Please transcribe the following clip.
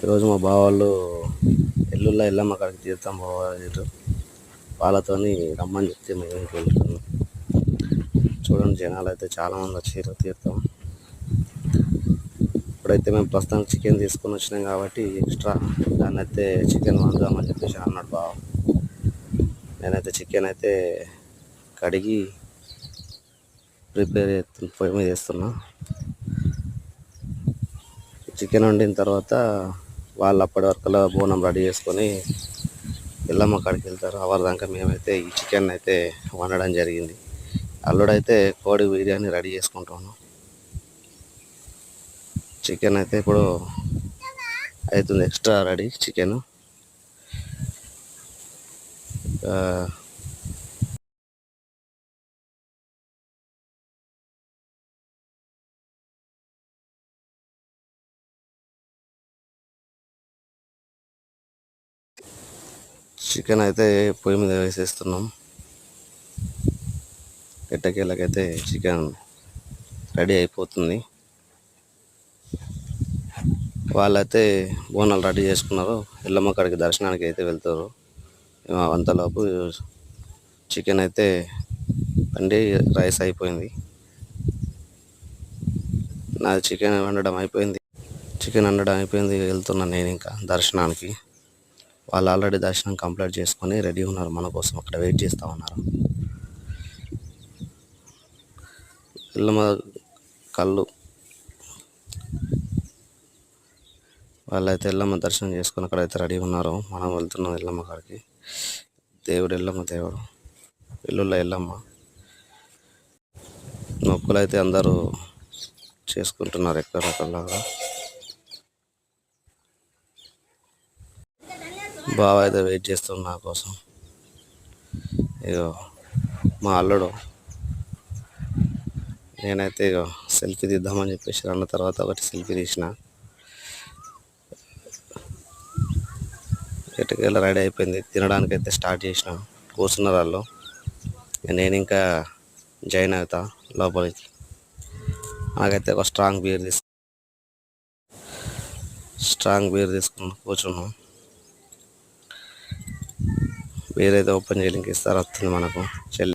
ఈరోజు మా బావ వాళ్ళు ఎల్లుల్లా ఎల్లమ్మ కాడికి తీర్థం పోవారు. వాళ్ళతోని రమ్మని చెప్తే మేము వెళ్తున్నాం. చూడండి, జనాలు అయితే చాలామంది వచ్చారు తీర్థం. ఇప్పుడైతే మేము ప్రస్తుతం చికెన్ తీసుకొని వచ్చినాం కాబట్టి ఎక్స్ట్రా దాన్ని అయితే చికెన్ వండుదామని చెప్పేసి అన్నాడు బావ. నేనైతే చికెన్ అయితే కడిగి ప్రిపేర్ పొయ్యి మీద వేస్తున్నా. చికెన్ వండిన తర్వాత వాళ్ళు అప్పటి వరకులా బోనం రెడీ చేసుకొని ఎల్లమ్మ కాడికి వెళ్తారు. అవరిదాకా మేమైతే ఈ చికెన్ అయితే వండడం జరిగింది. అల్లుడైతే కోడి బిర్యానీ రెడీ చేసుకుంటున్నాం. చికెన్ అయితే ఇప్పుడు అవుతుంది, ఎక్స్ట్రా రెడీ చికెన్. చికెన్ అయితే పొయ్యి మీద వేసేస్తున్నాం. ఎట్టకేళ్ళకైతే చికెన్ రెడీ అయిపోతుంది. వాళ్ళైతే బోనాలు రెడీ చేసుకున్నారు. ఎల్లమ్మ కాడికి దర్శనానికి అయితే వెళ్తారు. అంతలోపు చికెన్ అయితే వండి రైస్ అయిపోయింది. నాది చికెన్ వండడం అయిపోయింది. వెళ్తున్నాను నేను ఇంకా దర్శనానికి. వాళ్ళు ఆల్రెడీ దర్శనం కంప్లీట్ చేసుకొని రెడీ ఉన్నారు, మన కోసం అక్కడ వెయిట్ చేస్తూ ఉన్నారు. ఎల్లమ్మ కళ్ళు వాళ్ళైతే ఎల్లమ్మ దర్శనం చేసుకొని అక్కడైతే రెడీ ఉన్నారు. మనం వెళ్తున్నాం ఎల్లమ్మ కాడికి. ఎల్లమ్మ దేవుడు ఎల్లుల్లా ఎల్లమ్మ మొక్కులు అయితే అందరూ చేసుకుంటున్నారు ఎక్కడొకలాగా. బావ అయితే వెయిట్ చేస్తున్నా నా కోసం. ఇగో మా అల్లుడు, నేనైతే ఇగో సెల్ఫీ తీద్దామని చెప్పేసి అన్న తర్వాత ఒకటి సెల్ఫీ తీసిన. ఎటుకెళ్ళి రెడీ అయిపోయింది. తినడానికి అయితే స్టార్ట్ చేసిన. కూర్చున్నారు వాళ్ళు. నేను ఇంకా జాయిన్ అవుతా లోపలికి. నాకైతే ఒక స్ట్రాంగ్ బీర్ తీసుకుని కూర్చున్నాం. బీర్ అయితే ఓపెన్ చేయడానికి ఇస్తారు, వస్తుంది మనకు చెల్లి.